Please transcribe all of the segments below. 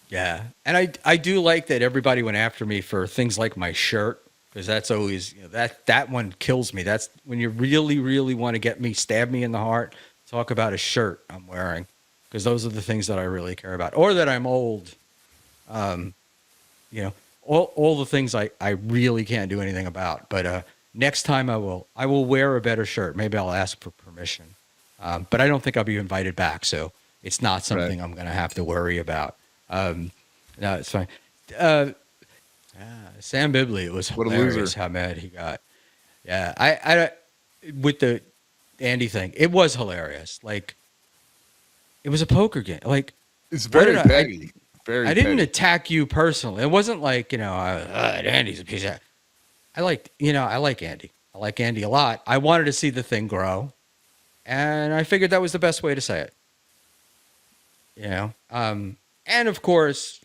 Yeah, and I do like that everybody went after me for things like my shirt because that's always that one kills me. That's when you really want to get me, stab me in the heart. Talk about a shirt I'm wearing because those are the things that I really care about, or that I'm old. Um, you know, all the things I really can't do anything about. But next time I will wear a better shirt. Maybe I'll ask for permission. But I don't think I'll be invited back, so it's not Right. something I'm going to have to worry about. Um, no, it's fine. Uh, Sam Bibley, it was What a loser. hilarious how mad he got. Yeah, I with the Andy thing, it was hilarious. Like it was a poker game. Like It's what did very petty. Very I didn't petty. attack you personally. It wasn't like Andy's a piece of. I like Andy. I like Andy a lot. I wanted to see the thing grow, and I figured that was the best way to say it. And of course,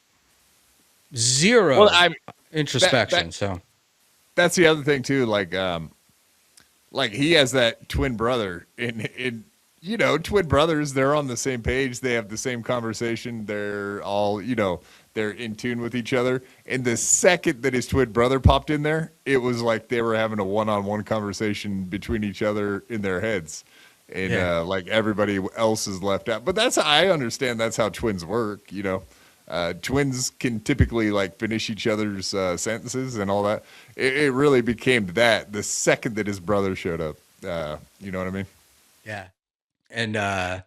Well, zero I that introspection. So that's the other thing too. Like he has that twin brother, and twin brothers. They're on the same page. They have the same conversation. They're all they're in tune with each other. And the second that his twin brother popped in there, it was like they were having a one-on-one conversation between each other in their heads, and yeah, like everybody else is left out. But I understand that's how twins work. Twins can typically like finish each other's sentences and all that. It really became that the second that his brother showed up. You know what I mean? yeah. And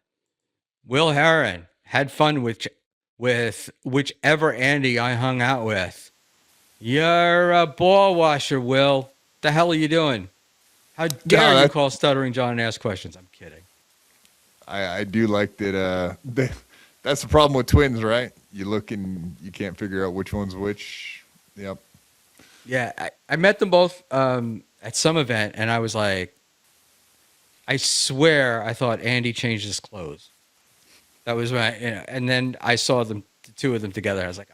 Will Heron had fun with whichever Andy I hung out with. You're a ball washer, Will. The hell are you doing? How dare No, you call Stuttering John and ask questions? I'm kidding. I do like that. That's the problem with twins, right? You look and you can't figure out which one's which. Yep. Yeah, I met them both at some event, and I was like, I swear I thought Andy changed his clothes. That was and then I saw the two of them together. I was like,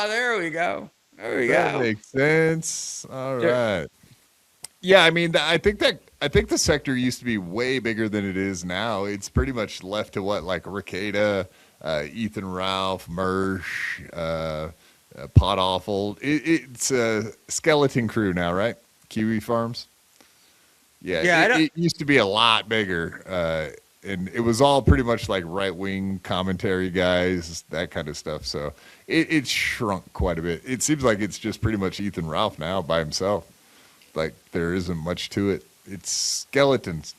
there we go. There we That go. makes sense. All There, right. Yeah, I mean, I think the sector used to be way bigger than it is now. It's pretty much left to what, like Ricada, Ethan Ralph, Mersch, Pot Awful. It's a skeleton crew now, right? Kiwi Farms. Yeah, yeah, I don't. it used to be a lot bigger, and it was all pretty much like right wing commentary guys, that kind of stuff. So it's shrunk quite a bit. It seems like it's just pretty much Ethan Ralph now by himself. Like there isn't much to it. It's skeletons.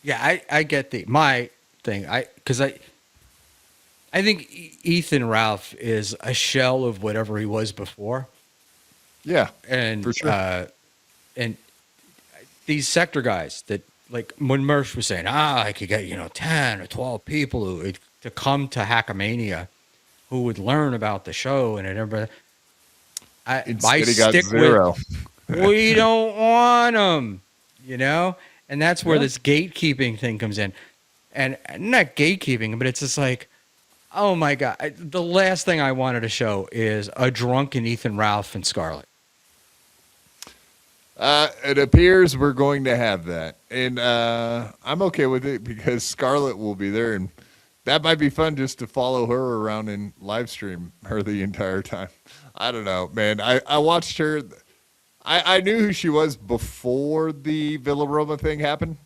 Yeah, I get my thing. I think Ethan Ralph is a shell of whatever he was before, Yeah, and for sure. and these sector guys that like when Mersh was saying, I could get 10 or 12 people to come to Hackamania who would learn about the show and everything. I Instead, he got stick with zero. we don't want them, and that's where Yeah. this gatekeeping thing comes in, and not gatekeeping, but it's just like, oh my god, the last thing I wanted to show is a drunken Ethan Ralph and Scarlett. It appears we're going to have that, and I'm okay with it because Scarlett will be there, and that might be fun just to follow her around and live stream her the entire time. I don't know, man. I watched her. I knew who she was before the Villaroma thing happened,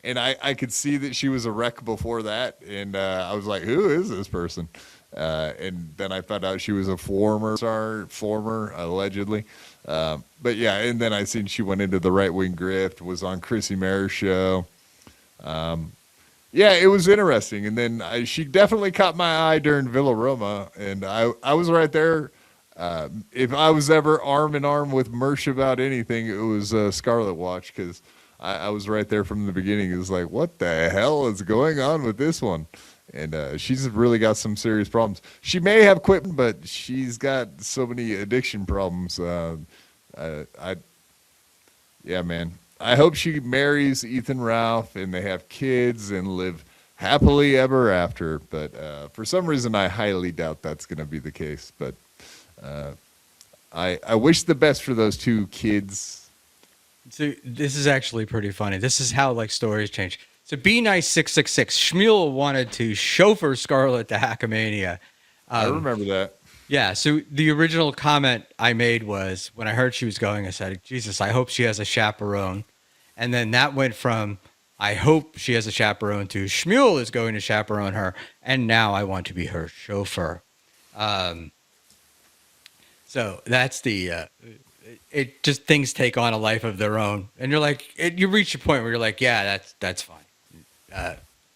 and I could see that she was a wreck before that, and I was like, who is this person? And then I found out she was a former allegedly. But yeah, and then I seen she went into the right wing grift, was on Chrissy Mayr's show. Yeah, it was interesting. And then she definitely caught my eye during Villaroma, and I was right there. If I was ever arm in arm with Mersh about anything, it was Scarlet Watch because I was right there from the beginning. It was like, what the hell is going on with this one? And she's really got some serious problems. She may have quit, but she's got so many addiction problems. I yeah, man. I hope she marries Ethan Ralph and they have kids and live happily ever after. But for some reason, I highly doubt that's going to be the case. But I wish the best for those two kids. So this is actually pretty funny. This is how like stories change. So Be Nice 666 Schmuel wanted to chauffeur Scarlett to Hackamania, I remember that. Yeah, so the original comment I made was when I heard she was going, I said, Jesus, I hope she has a chaperone. And then that went from, I hope she has a chaperone to Schmuel is going to chaperone her. And now I want to be her chauffeur. So that's it just things take on a life of their own. And you're like, you reach a point where you're like, yeah, that's fine.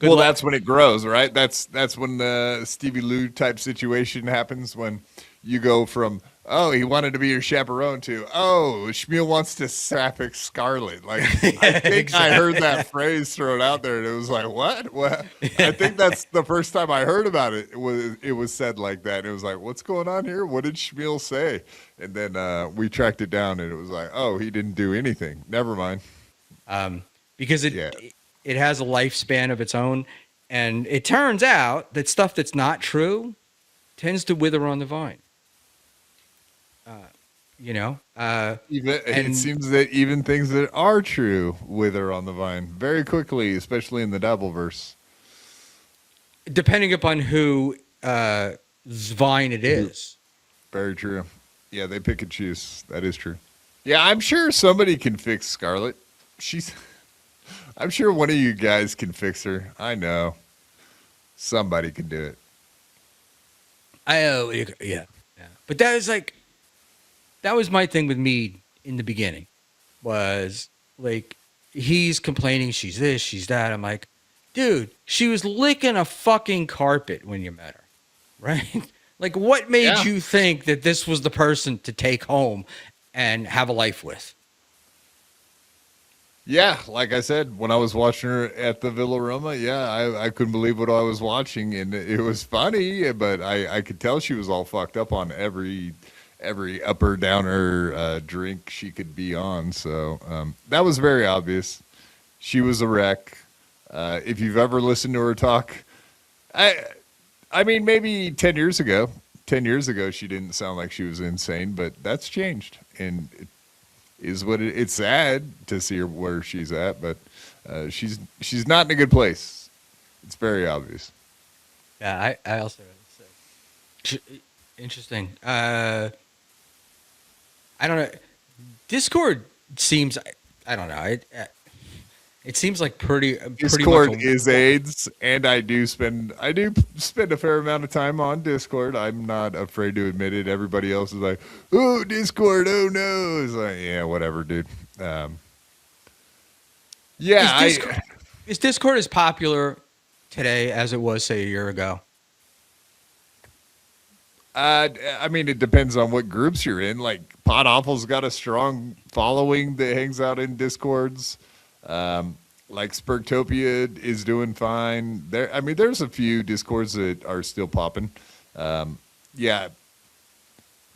Good Well, luck. that's when it grows, right? That's when the Stevie Lou type situation happens when you go from, oh, he wanted to be your chaperone to, oh, Schmuel wants to sapphic Scarlet. Like, I think I heard that phrase thrown out there, and it was like, what? What? I think that's the first time I heard about it. It was said like that. And it was like, what's going on here? What did Schmuel say? And then we tracked it down, and it was like, oh, he didn't do anything. Never mind. Because Yeah. it has a lifespan of its own, and it turns out that stuff that's not true tends to wither on the vine. It seems that even things that are true wither on the vine very quickly, especially in the Dabbleverse. Depending upon who vine it is. Very true. Yeah, they pick and choose. That is true. Yeah, I'm sure somebody can fix Scarlet. I'm sure one of you guys can fix her. I know. Somebody can do it. Yeah. But that was my thing with Mead in the beginning. Was like he's complaining she's this, she's that. I'm like, dude, she was licking a fucking carpet when you met her, right? Like, what made you think that this was the person to take home and have a life with? Yeah, like I said, when I was watching her at the Villa Roma, I couldn't believe what I was watching, and it was funny, but I could tell she was all fucked up on every upper downer drink she could be on. So that was very obvious. She was a wreck. If you've ever listened to her talk, I mean, maybe 10 years ago, she didn't sound like she was insane, but that's changed, and it is what it's sad to see her where she's at, but she's not in a good place. It's very obvious. Yeah, I also interesting. I don't know. Discord seems. I don't know. It seems like pretty. Discord much is AIDS, and I do spend a fair amount of time on Discord. I'm not afraid to admit it. Everybody else is like, "Oh, Discord, oh no!" It's like, yeah, whatever, dude. Is Discord as popular today as it was, say, a year ago? I mean, it depends on what groups you're in. Like, Pot Awful's got a strong following that hangs out in Discords. Like Spurtopia is doing fine. There's a few Discords that are still popping. Yeah,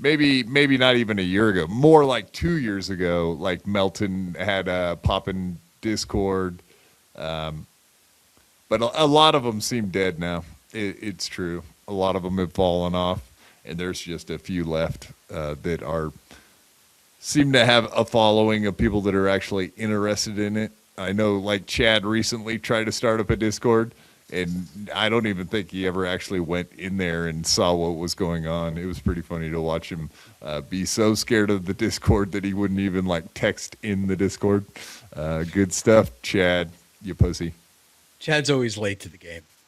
maybe not even a year ago. More like 2 years ago. Like Melton had a popping Discord, but a lot of them seem dead now. It's true. A lot of them have fallen off, and there's just a few left that seem to have a following of people that are actually interested in it. I know, like, Chad recently tried to start up a Discord, and I don't even think he ever actually went in there and saw what was going on. It was pretty funny to watch him be so scared of the Discord that he wouldn't even, like, text in the Discord. Good stuff, Chad, you pussy. Chad's always late to the game.